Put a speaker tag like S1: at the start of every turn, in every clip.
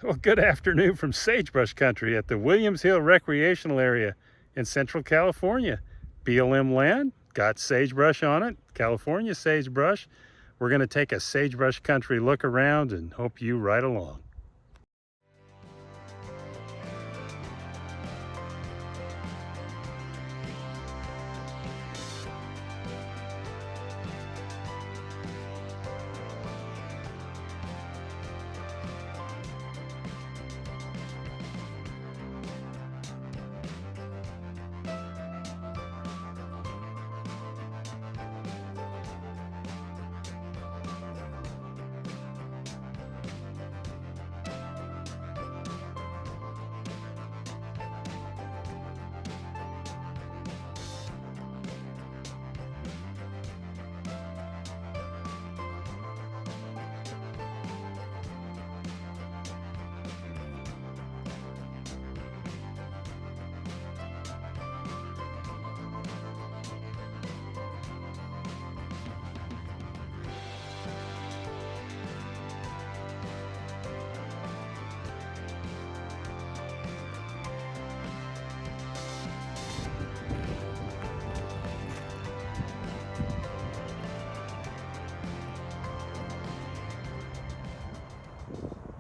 S1: Well, good afternoon from sagebrush country at the Williams Hill Recreational Area in Central California. BLM land, got sagebrush on it, California sagebrush. We're going to take a sagebrush country look around and hope you ride along.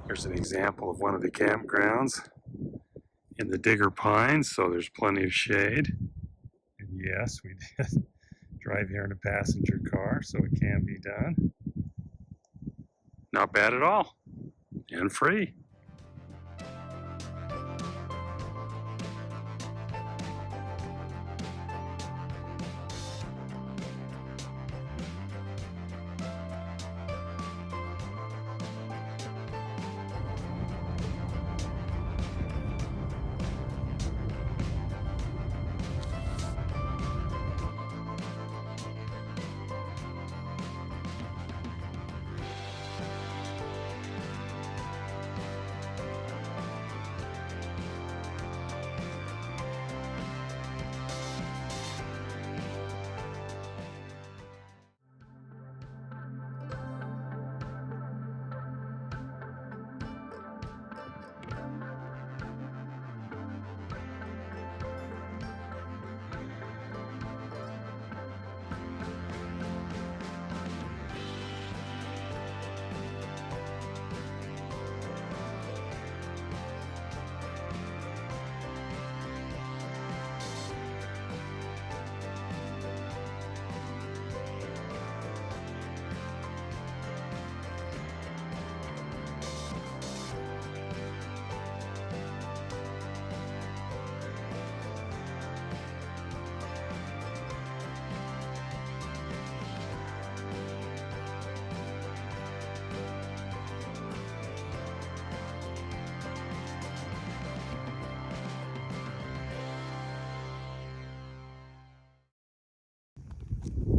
S1: Here's an example of one of the campgrounds in the Digger Pines, so there's plenty of shade. And yes, we did drive here in a passenger car, so it can be done. Not bad at all, and free.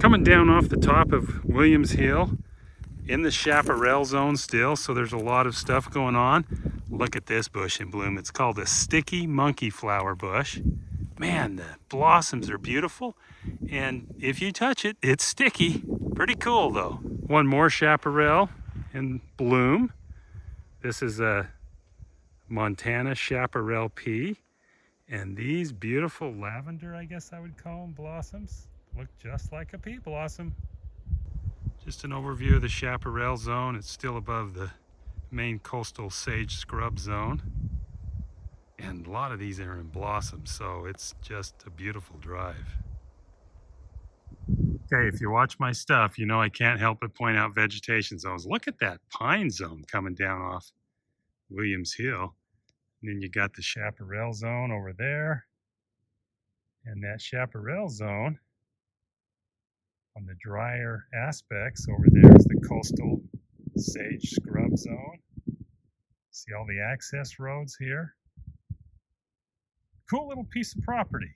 S1: Coming down off the top of Williams Hill in the chaparral zone still, so there's a lot of stuff going on. Look at this bush in bloom. It's called a sticky monkey flower bush. Man, the blossoms are beautiful, and if you touch it, it's sticky. Pretty cool though. One more chaparral in bloom. This is a Montana chaparral pea, and these beautiful lavender, I guess I would call them, blossoms look just like a pea blossom. Just an overview of the chaparral zone. It's still above the main coastal sage scrub zone, and a lot of these are in blossom, so it's just a beautiful drive. Okay, if you watch my stuff, you know I can't help but point out vegetation zones. Look at that pine zone coming down off Williams Hill. And then you got the chaparral zone over there, and that chaparral zone on the drier aspects over there is the coastal sage scrub zone. See all the access roads here? Cool little piece of property.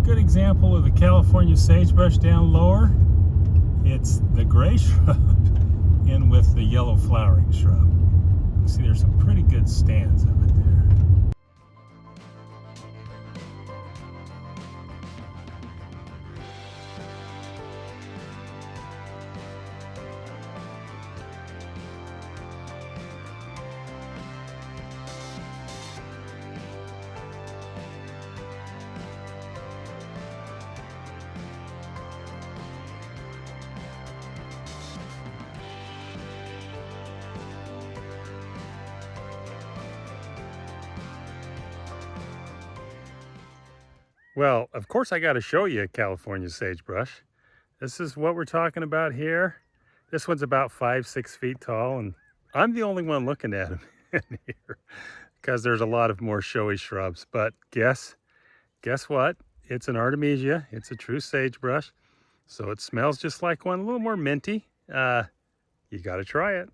S1: Good example of the California sagebrush down lower. It's the gray shrub in with the yellow flowering shrub. You see there's some pretty good stands of it there. Well, of course I got to show you a California sagebrush. This is what we're talking about here. This one's about 5-6 feet tall, and I'm the only one looking at him in here because there's a lot of more showy shrubs. But guess what? It's an artemisia. It's a true sagebrush. So it smells just like one, a little more minty. You got to try it.